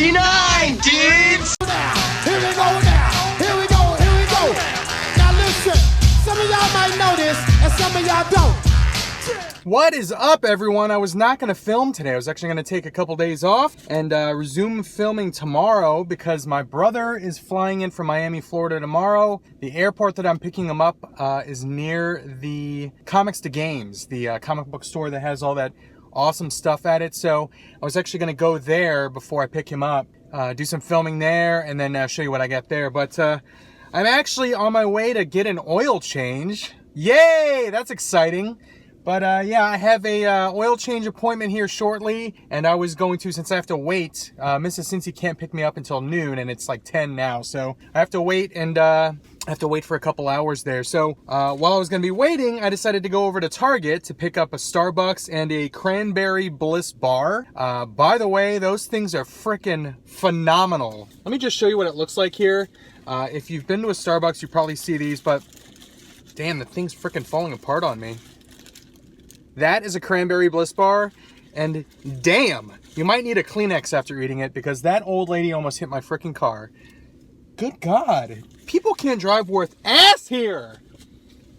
69, dudes! Here we go now. Here we go. Here we go. Now listen. Some of y'all might know this, and some of y'all don't. What is up, everyone? I was not going to film today. I was actually going to take a couple days off and resume filming tomorrow because my brother is flying in from Miami, Florida tomorrow. The airport that I'm picking him up is near the Comics to Games, the comic book store that has all that awesome stuff at it. So I was actually going to go there before I pick him up, do some filming there, and then show you what I get there. But I'm actually on my way to get an oil change. Yay! That's exciting. But yeah, I have a oil change appointment here shortly, and I was going to, since I have to wait, Mrs. Cincy can't pick me up until noon, and it's like 10 now, so I have to wait, and I have to wait for a couple hours there. So while I was going to be waiting, I decided to go over to Target to pick up a Starbucks and a Cranberry Bliss bar. By the way, those things are freaking phenomenal. Let me just show you what it looks like here. If you've been to a Starbucks, you probably see these, but damn, the thing's freaking falling apart on me. That is a Cranberry Bliss bar, and damn, you might need a Kleenex after eating it because that old lady almost hit my freaking car. Good God, people can't drive worth ass here.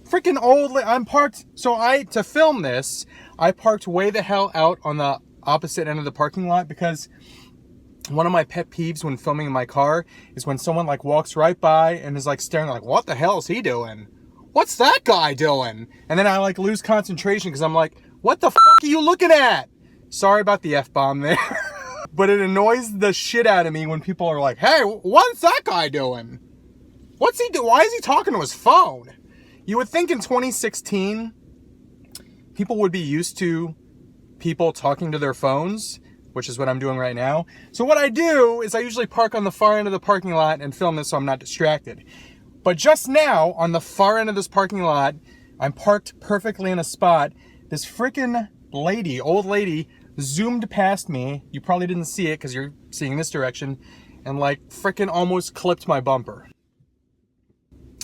Freaking old, I'm parked, so to film this, I parked way the hell out on the opposite end of the parking lot because one of my pet peeves when filming in my car is when someone like walks right by and is like staring like, what the hell is he doing? What's that guy doing? And then I like lose concentration because I'm like, what the fuck are you looking at? Sorry about the F-bomb there. But it annoys the shit out of me when people are like, hey, what's that guy doing? What's he doing? Why is he talking to his phone? You would think in 2016, people would be used to people talking to their phones, which is what I'm doing right now. So what I do is I usually park on the far end of the parking lot and film this so I'm not distracted. But just now, on the far end of this parking lot, I'm parked perfectly in a spot. This freaking lady, old lady, zoomed past me. You probably didn't see it because you're seeing this direction. And like freaking almost clipped my bumper.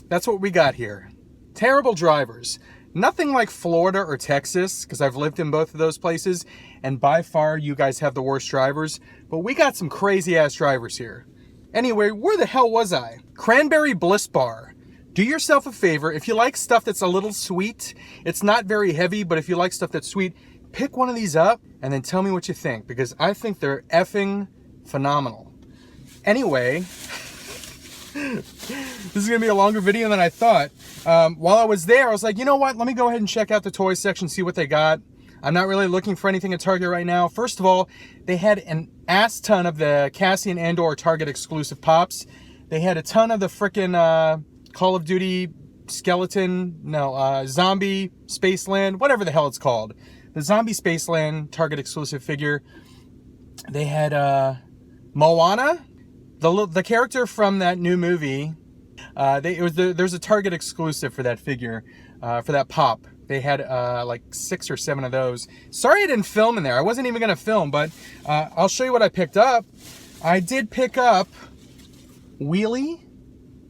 That's what we got here. Terrible drivers. Nothing like Florida or Texas, because I've lived in both of those places. And by far, you guys have the worst drivers. But we got some crazy ass drivers here. Anyway, where the hell was I? Cranberry Bliss Bar. Do yourself a favor. If you like stuff that's a little sweet, it's not very heavy, but if you like stuff that's sweet, pick one of these up and then tell me what you think, because I think they're effing phenomenal. Anyway, this is going to be a longer video than I thought. While I was there, I was like, you know what? Let me go ahead and check out the toy section, see what they got. I'm not really looking for anything at Target right now. First of all, they had an ass ton of the Cassian Andor Target exclusive pops. They had a ton of the frickin' Call of Duty Zombie Spaceland, whatever the hell it's called. The Zombie Spaceland Target exclusive figure. They had Moana, the character from that new movie. There's a Target exclusive for that figure, for that pop. They had like 6 or 7 of those. Sorry I didn't film in there. I wasn't even going to film, but I'll show you what I picked up. I did pick up Wheelie,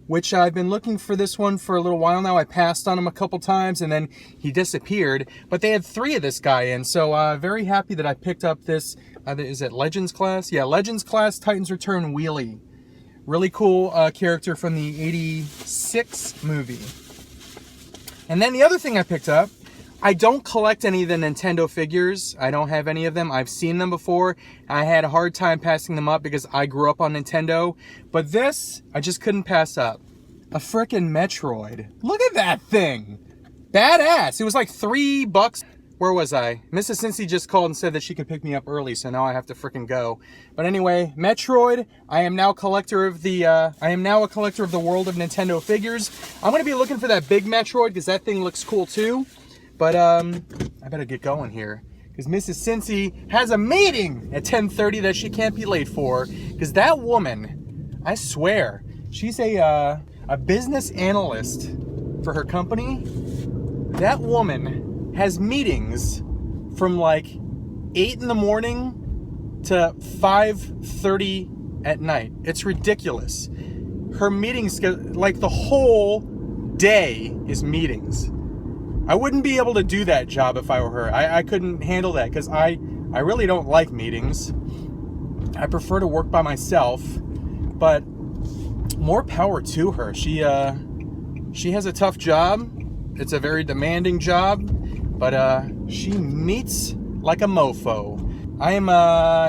which I've been looking for this one for a little while now. I passed on him a couple times and then he disappeared. But they had 3 of this guy in, so very happy that I picked up this. Is it Legends Class? Yeah, Legends Class Titans Return Wheelie. Really cool character from the 86 movie. And then the other thing I picked up, I don't collect any of the Nintendo figures. I don't have any of them. I've seen them before. I had a hard time passing them up because I grew up on Nintendo. But this, I just couldn't pass up. A frickin' Metroid. Look at that thing. Badass. It was like $3. Where was I? Mrs. Cincy just called and said that she could pick me up early, so now I have to frickin' go. But anyway, Metroid. I am now a collector of the World of Nintendo figures. I'm gonna be looking for that big Metroid because that thing looks cool too. But I better get going here because Mrs. Cincy has a meeting at 10:30 that she can't be late for. Because that woman, I swear, she's a business analyst for her company. That woman has meetings from like 8 in the morning to 5:30 at night. It's ridiculous. Her meetings, like the whole day is meetings. I wouldn't be able to do that job if I were her. I couldn't handle that because I really don't like meetings. I prefer to work by myself, but more power to her. She has a tough job. It's a very demanding job, but she meets like a mofo. I am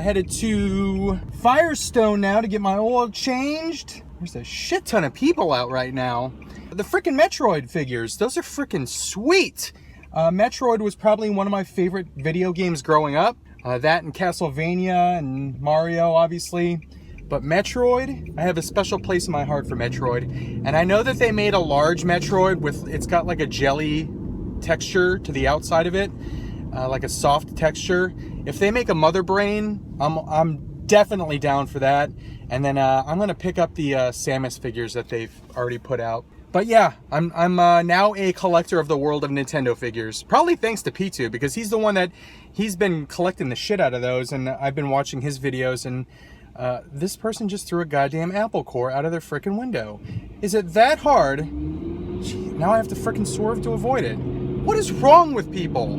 headed to Firestone now to get my oil changed. There's a shit ton of people out right now. The frickin' Metroid figures, those are frickin' sweet. Metroid was probably one of my favorite video games growing up. That and Castlevania and Mario, obviously. But Metroid, I have a special place in my heart for Metroid. And I know that they made a large Metroid with, it's got like a jelly texture to the outside of it. Like a soft texture. If they make a Mother Brain, I'm definitely down for that. And then I'm gonna pick up the Samus figures that they've already put out. But yeah, I'm now a collector of the World of Nintendo figures. Probably thanks to P2, because he's the one that, he's been collecting the shit out of those, and I've been watching his videos, and this person just threw a goddamn apple core out of their frickin' window. Is it that hard? Gee, now I have to frickin' swerve to avoid it. What is wrong with people?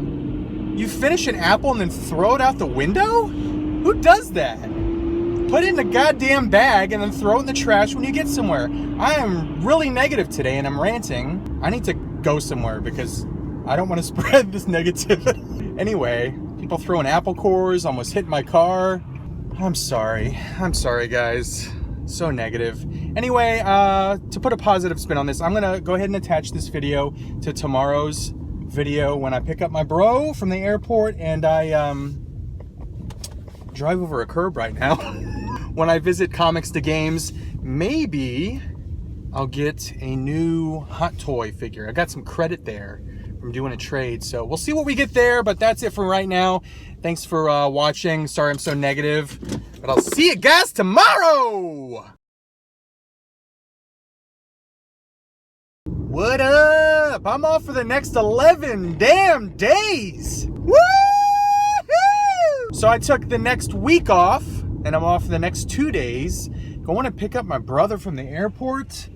You finish an apple and then throw it out the window? Who does that? Put it in a goddamn bag and then throw it in the trash when you get somewhere. I am really negative today and I'm ranting. I need to go somewhere because I don't want to spread this negativity. Anyway, people throwing apple cores, almost hit my car. I'm sorry. I'm sorry, guys. So negative. Anyway, to put a positive spin on this, I'm going to go ahead and attach this video to tomorrow's video when I pick up my bro from the airport and I drive over a curb right now. When I visit Comics to Games, maybe I'll get a new Hot Toy figure. I got some credit there from doing a trade, so we'll see what we get there, but that's it for right now. Thanks for watching. Sorry I'm so negative, but I'll see you guys tomorrow! What up? I'm off for the next 11 damn days! Woo! So I took the next week off, and I'm off for the next 2 days. Going to pick up my brother from the airport.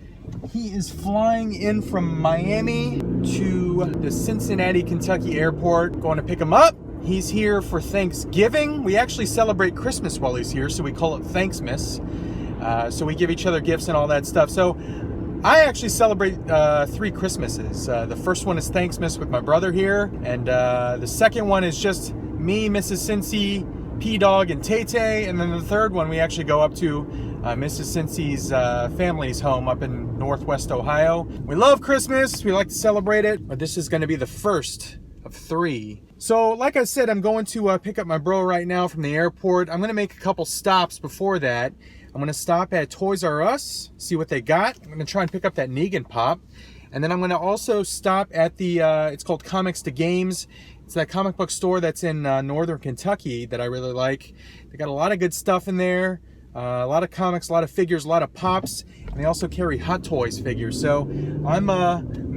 He is flying in from Miami to the Cincinnati, Kentucky airport. Going to pick him up. He's here for Thanksgiving. We actually celebrate Christmas while he's here, so we call it Thanksmas. So we give each other gifts and all that stuff. So I actually celebrate 3 Christmases. The first one is Thanksmas with my brother here, and the second one is just me, Mrs. Cincy, P-Dog, and Tay-Tay, and then the third one we actually go up to Mrs. Cincy's family's home up in Northwest Ohio. We love Christmas, we like to celebrate it, but this is going to be the first of 3. So like I said, I'm going to pick up my bro right now from the airport. I'm going to make a couple stops before that. I'm going to stop at Toys R Us, see what they got. I'm going to try and pick up that Negan Pop. And then I'm going to also stop at the, it's called Comics to Games. It's that comic book store that's in northern Kentucky that I really like. They got a lot of good stuff in there. A lot of comics, a lot of figures, a lot of pops. And they also carry Hot Toys figures. So I'm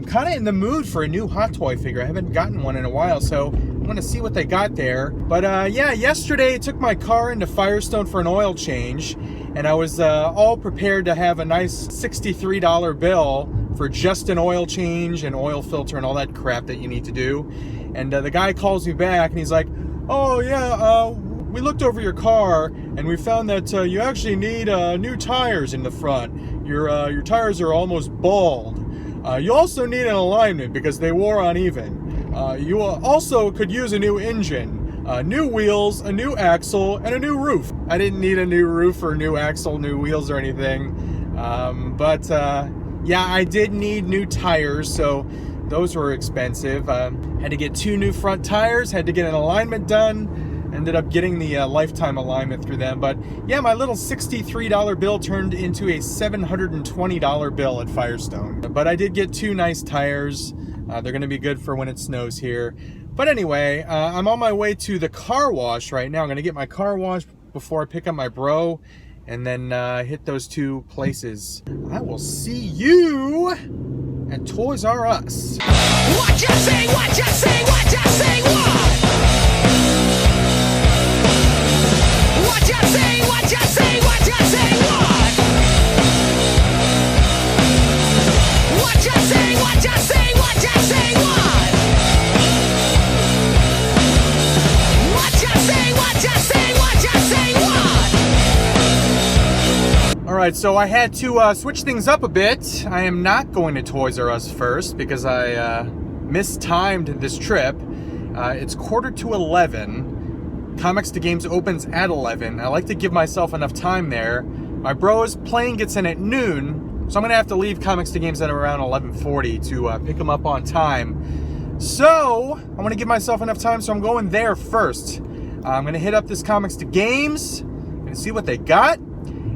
kind of in the mood for a new Hot Toy figure. I haven't gotten one in a while, so I'm going to see what they got there. But yeah, yesterday I took my car into Firestone for an oil change. And I was all prepared to have a nice $63 bill for just an oil change and oil filter and all that crap that you need to do. And the guy calls me back and he's like, oh yeah, we looked over your car and we found that you actually need new tires in the front. Your tires are almost bald. You also need an alignment because they wore uneven. You also could use a new engine. New wheels, a new axle, and a new roof. I didn't need a new roof or new axle, new wheels or anything. But yeah, I did need new tires, so those were expensive. Had to get 2 new front tires, had to get an alignment done. Ended up getting the lifetime alignment through them. But yeah, my little $63 bill turned into a $720 bill at Firestone. But I did get 2 nice tires. They're going to be good for when it snows here. But anyway, I'm on my way to the car wash right now. I'm going to get my car washed before I pick up my bro and then hit those 2 places. I will see you at Toys R Us. What you say, what you say, what you say, what? What you say, what you say, what you say, what? What you say, what you say, what you say, what? What you say, what you say, what you say, what? Alright, so I had to switch things up a bit. I am not going to Toys R Us first because I mistimed this trip. It's 11:15. Comics to Games opens at 11. I like to give myself enough time there. My bro's plane gets in at noon, so I'm going to have to leave Comics to Games at around 11:40 to pick them up on time. So, I want to give myself enough time, so I'm going there first. I'm going to hit up this Comics to Games and see what they got.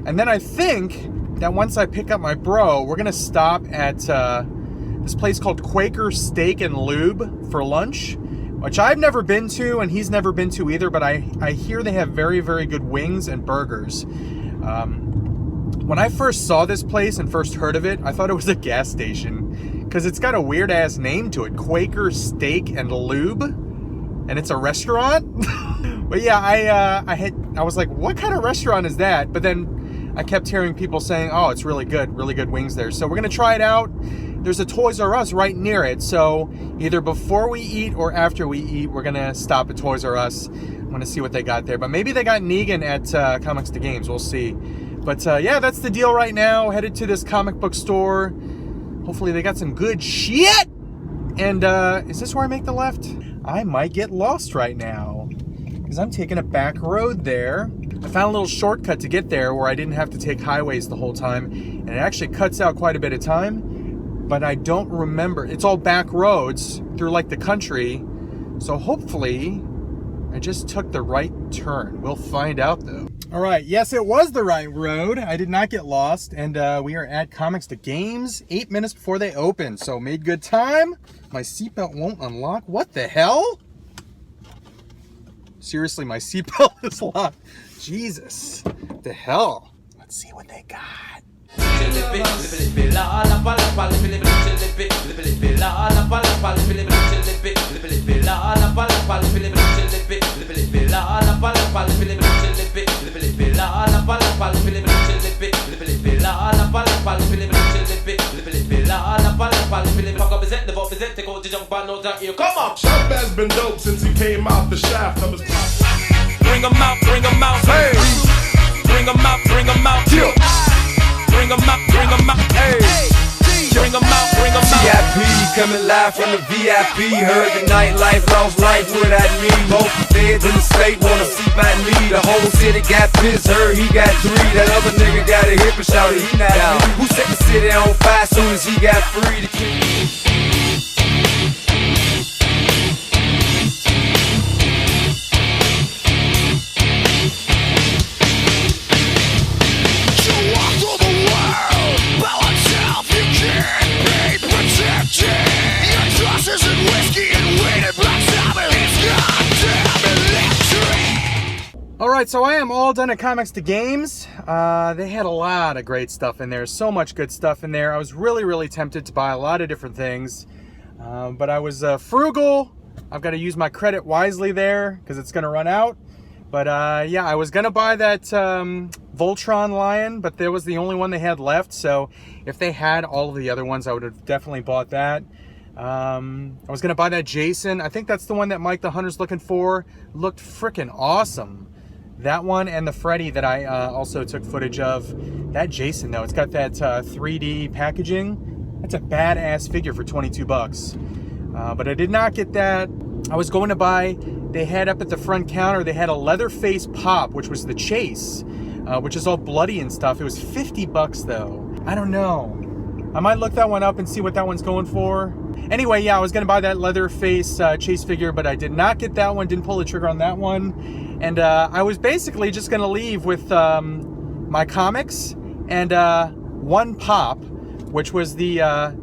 And then I think that once I pick up my bro, we're going to stop at this place called Quaker Steak and Lube for lunch, which I've never been to and he's never been to either, but I hear they have very, very good wings and burgers. When I first saw this place and first heard of it, I thought it was a gas station because it's got a weird-ass name to it, Quaker Steak and Lube, and it's a restaurant. But yeah, I was like, what kind of restaurant is that? But then I kept hearing people saying, oh, it's really good wings there. So we're going to try it out. There's a Toys R Us right near it. So either before we eat or after we eat, we're going to stop at Toys R Us. I'm going to see what they got there. But maybe they got Negan at Comics to Games. We'll see. But yeah, that's the deal right now. Headed to this comic book store. Hopefully they got some good shit. And is this where I make the left? I might get lost right now because I'm taking a back road there. I found a little shortcut to get there where I didn't have to take highways the whole time, and it actually cuts out quite a bit of time, but I don't remember. It's all back roads through like the country, so hopefully I just took the right turn. We'll find out though. All right, yes, it was the right road. I did not get lost, and we are at Comics to Games 8 minutes before they open, so made good time. My seatbelt won't unlock. What the hell? Seriously, my seatbelt is locked. Jesus, what the hell? Let's see what they got. Chef has been dope since he came out the shaft. Bring 'em out, hey. Bring 'em out, bring 'em out, yeah. Bring 'em out, hey. Bring 'em out, bring 'em out. VIP coming live from the VIP. Heard the nightlife, lost life without me. Both feds in the state wanna see by me. The whole city got pissed, heard he got 3. That other nigga got a hip and shouted he not out. Who set the city on fire soon as he got free? The king. Alright, so I am all done at Comics to Games. They had a lot of great stuff in there. So much good stuff in there. I was really, really tempted to buy a lot of different things. But I was frugal. I've got to use my credit wisely there because it's going to run out. But yeah, I was going to buy that Voltron Lion, but there was the only one they had left. So if they had all of the other ones, I would have definitely bought that. I was going to buy that Jason. I think that's the one that Mike the Hunter's looking for. Looked freaking awesome. That one and the Freddy that I also took footage of. That Jason, though, it's got that 3D packaging. That's a badass figure for 22 bucks. But I did not get that. I was going to buy, they had up at the front counter, they had a Leatherface Pop, which was the Chase, which is all bloody and stuff. It was 50 bucks, though. I don't know. I might look that one up and see what that one's going for. Anyway, yeah, I was going to buy that Leatherface Chase figure, but I did not get that one. Didn't pull the trigger on that one. And I was basically just going to leave with my comics and one pop, which was the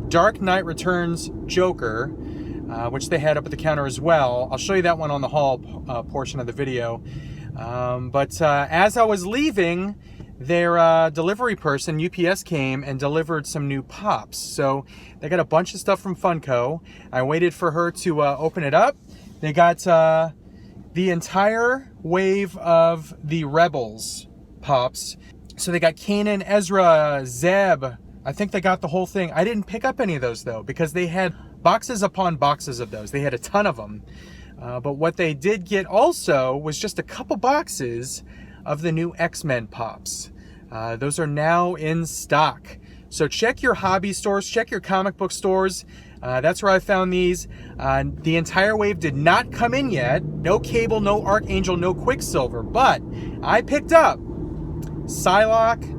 Dark Knight Returns Joker, which they had up at the counter as well. I'll show you that one on the haul portion of the video. But as I was leaving, their delivery person, UPS, came and delivered some new pops. So they got a bunch of stuff from Funko. I waited for her to open it up. They got the entire wave of the Rebels pops. So they got Kanan, Ezra, Zeb. I think they got the whole thing. I didn't pick up any of those, though, because they had boxes upon boxes of those. They had a ton of them. But what they did get also was just a couple boxes of the new X-Men Pops. Those are now in stock. So check your hobby stores, check your comic book stores. That's where I found these. The entire wave did not come in yet. No Cable, no Archangel, no Quicksilver. But I picked up Psylocke,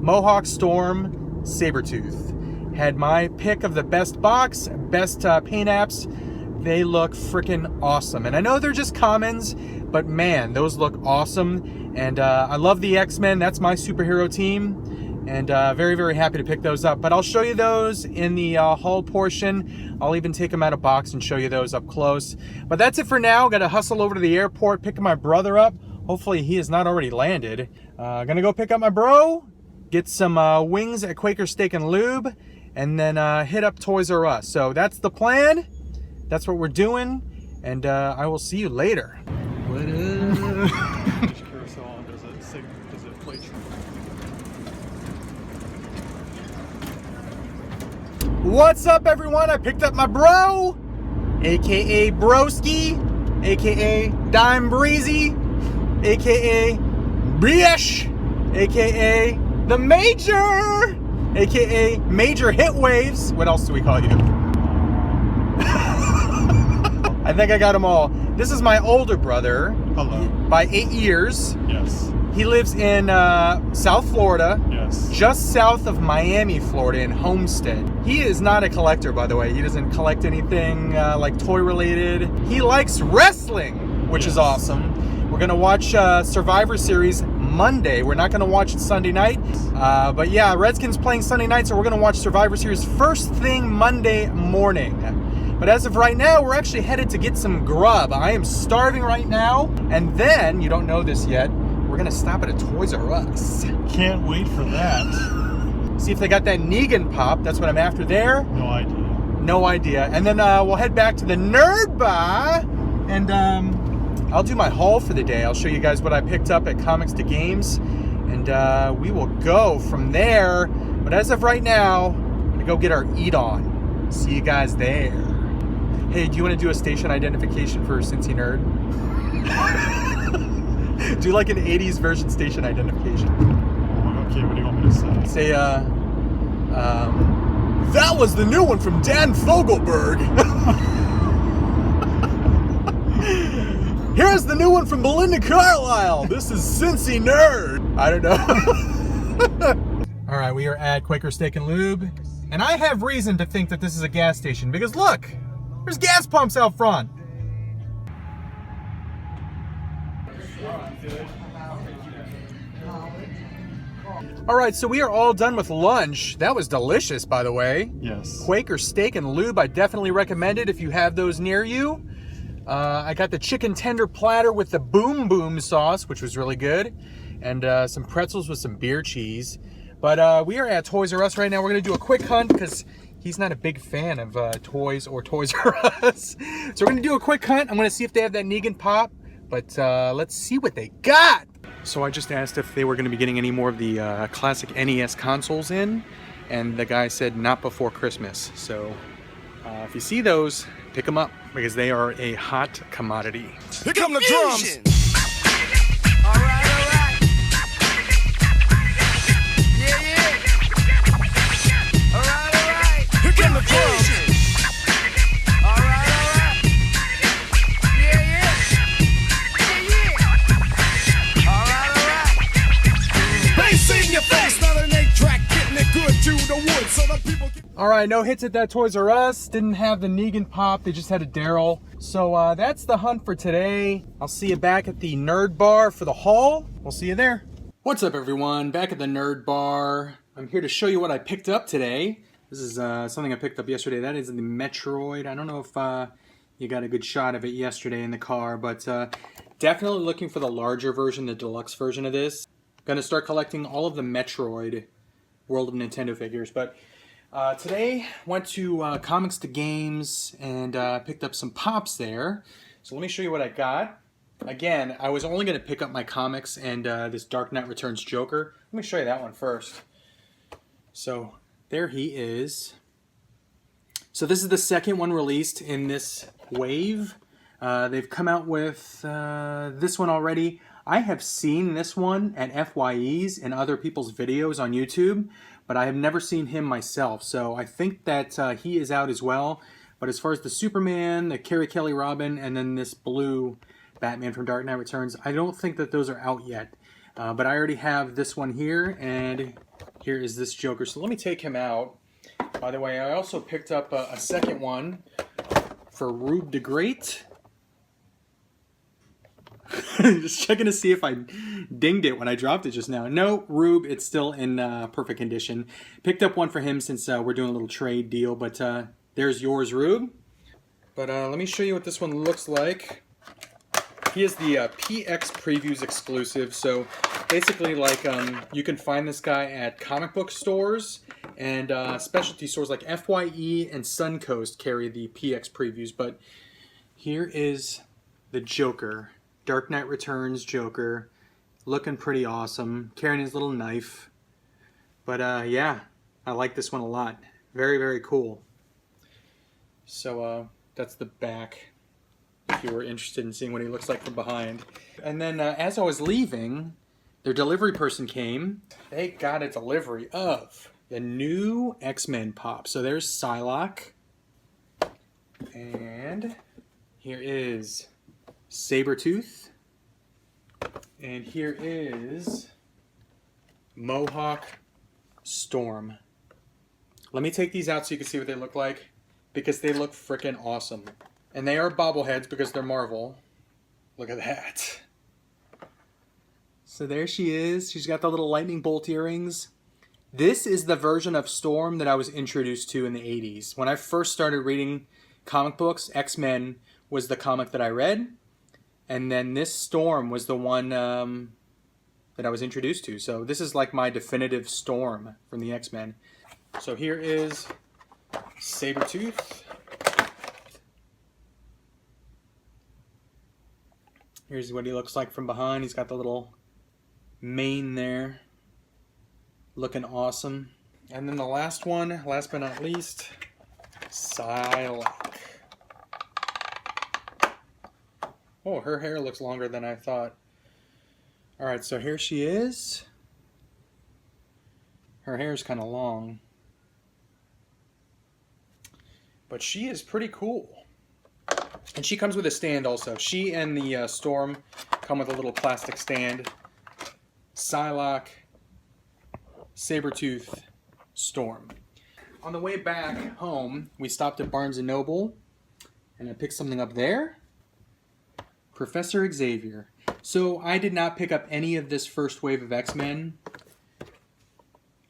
Mohawk Storm, Sabretooth. Had my pick of the best box, best paint apps. They look freaking awesome. And I know they're just commons, but man, those look awesome. And I love the X-Men. That's my superhero team. And very, very happy to pick those up. But I'll show you those in the haul portion. I'll even take them out of box and show you those up close. But that's it for now. Got to hustle over to the airport, pick my brother up. Hopefully he has not already landed. Gonna go pick up my bro, get some wings at Quaker Steak and Lube, and then hit up Toys R Us. So that's the plan. That's what we're doing. And I will see you later. What up? Does it play true? What's up, everyone? I picked up my bro, aka Broski, aka Dime Breezy, aka Briesh, aka The Major, aka Major Hit Waves. What else do we call you? I think I got them all. This is my older brother. Hello. By 8 years. Yes. He lives in South Florida. Yes. Just south of Miami, Florida, in Homestead. He is not a collector, by the way. He doesn't collect anything like toy related. He likes wrestling, which is awesome. We're gonna watch Survivor Series Monday. We're not gonna watch it Sunday night. But yeah, Redskins playing Sunday night, so we're gonna watch Survivor Series first thing Monday morning. But as of right now, we're actually headed to get some grub. I am starving right now. And then, you don't know this yet, we're gonna stop at a Toys R Us. Can't wait for that. See if they got that Negan Pop. That's what I'm after there. No idea. No idea. And then we'll head back to the Nerd Bar. And I'll do my haul for the day. I'll show you guys what I picked up at Comics to Games. And we will go from there. But as of right now, I'm gonna go get our eat on. See you guys there. Hey, do you want to do a station identification for Cincy Nerd? Do like an 80s version station identification. Oh, okay, what do you want me to say? Say, that was the new one from Dan Fogelberg. Here's the new one from Belinda Carlisle. This is Cincy Nerd. I don't know. All right, we are at Quaker Steak and Lube. And I have reason to think that this is a gas station because look, there's gas pumps out front. All right, so we are all done with lunch. That was delicious, by the way. Yes. Quaker Steak and Lube, I definitely recommend it if you have those near you. I got the chicken tender platter with the boom boom sauce, which was really good. And some pretzels with some beer cheese. But we are at Toys R Us right now. We're gonna do a quick hunt because he's not a big fan of toys or Toys R Us. So we're gonna do a quick hunt. I'm gonna see if they have that Negan Pop. But let's see what they got. So I just asked if they were going to be getting any more of the classic NES consoles in, and the guy said not before Christmas. So if you see those, pick them up because they are a hot commodity. Here come the drums. All right. Yeah. All right. Here come the drums. All right. Yeah. All right. Bass in your face, not an 8-track, getting it good to the wood so the people can... All right, no hits at that Toys R Us. Didn't have the Negan Pop. They just had a Daryl. So that's the hunt for today. I'll see you back at the Nerd Bar for the haul. We'll see you there. What's up, everyone? Back at the Nerd Bar. I'm here to show you what I picked up today. This is something I picked up yesterday. That is the Metroid. I don't know if you got a good shot of it yesterday in the car, but definitely looking for the larger version, the deluxe version of this. Gonna start collecting all of the Metroid World of Nintendo figures, but today went to Comics to Games and picked up some pops there. So let me show you what I got. Again, I was only going to pick up my comics and this Dark Knight Returns Joker. Let me show you that one first. So there he is. So this is the second one released in this wave. They've come out with this one already. I have seen this one at FYEs and other people's videos on YouTube, but I have never seen him myself. So I think that he is out as well. But as far as the Superman, the Carrie Kelly Robin, and then this blue Batman from Dark Knight Returns, I don't think that those are out yet. But I already have this one here, and here is this Joker. So let me take him out. By the way, I also picked up a second one for Rube the Great. Just checking to see if I dinged it when I dropped it just now. No, Rube, it's still in perfect condition. Picked up one for him since we're doing a little trade deal, but there's yours, Rube. But let me show you what this one looks like. He is the PX Previews exclusive, so basically like you can find this guy at comic book stores and specialty stores like FYE and Suncoast carry the PX Previews, but here is the Joker. Dark Knight Returns Joker, looking pretty awesome, carrying his little knife. But yeah, I like this one a lot. Very, very cool. So that's the back, if you were interested in seeing what he looks like from behind. And then as I was leaving, their delivery person came. They got a delivery of the new X-Men Pop. So there's Psylocke. And here is Sabretooth, and here is Mohawk Storm. Let me take these out so you can see what they look like, because they look freaking awesome. And they are bobbleheads because they're Marvel. Look at that. So there she is. She's got the little lightning bolt earrings. This is the version of Storm that I was introduced to in the 80s. When I first started reading comic books, X-Men was the comic that I read. And then this Storm was the one that I was introduced to. So this is like my definitive Storm from the X-Men. So here is Sabretooth. Here's what he looks like from behind. He's got the little mane there. Looking awesome. And then the last one, last but not least, Psylocke. Oh, her hair looks longer than I thought. Alright, so here she is. Her hair's kind of long. But she is pretty cool. And she comes with a stand also. She and the Storm come with a little plastic stand. Psylocke, Sabretooth, Storm. On the way back home, we stopped at Barnes & Noble. And I picked something up there. Professor Xavier. So I did not pick up any of this first wave of X-Men.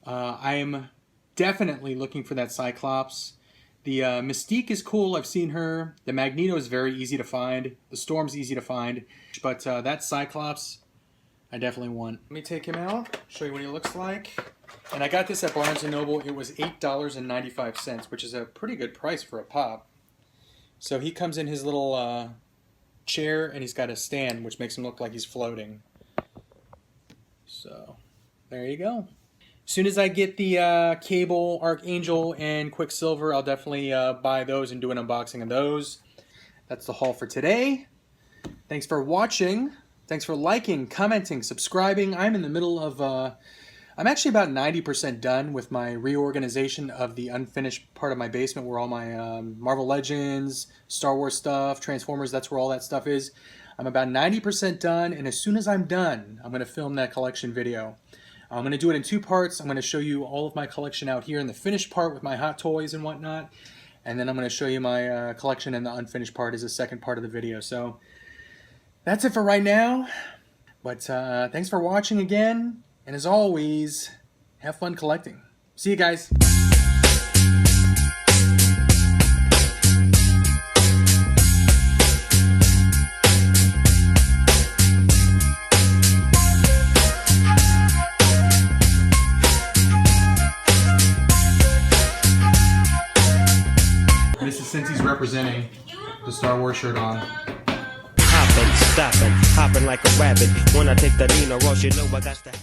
I am definitely looking for that Cyclops. The Mystique is cool. I've seen her. The Magneto is very easy to find. The Storm's easy to find. But that Cyclops, I definitely want. Let me take him out, show you what he looks like. And I got this at Barnes & Noble. It was $8.95, which is a pretty good price for a pop. So he comes in his little chair, and he's got a stand, which makes him look like he's floating. So, there you go. As soon as I get the Cable, Archangel, and Quicksilver, I'll definitely buy those and do an unboxing of those. That's the haul for today. Thanks for watching. Thanks for liking, commenting, subscribing. I'm in the middle of... I'm actually about 90% done with my reorganization of the unfinished part of my basement where all my Marvel Legends, Star Wars stuff, Transformers, that's where all that stuff is. I'm about 90% done, and as soon as I'm done, I'm going to film that collection video. I'm going to do it in 2 parts. I'm going to show you all of my collection out here in the finished part with my Hot Toys and whatnot, and then I'm going to show you my collection in the unfinished part as the second part of the video. So that's it for right now, but thanks for watching again. And as always, have fun collecting. See you guys. This is since he's representing the Star Wars shirt on. Hopping, stopping, hopping like a rabbit. When I take the Nina Ross, you know I got to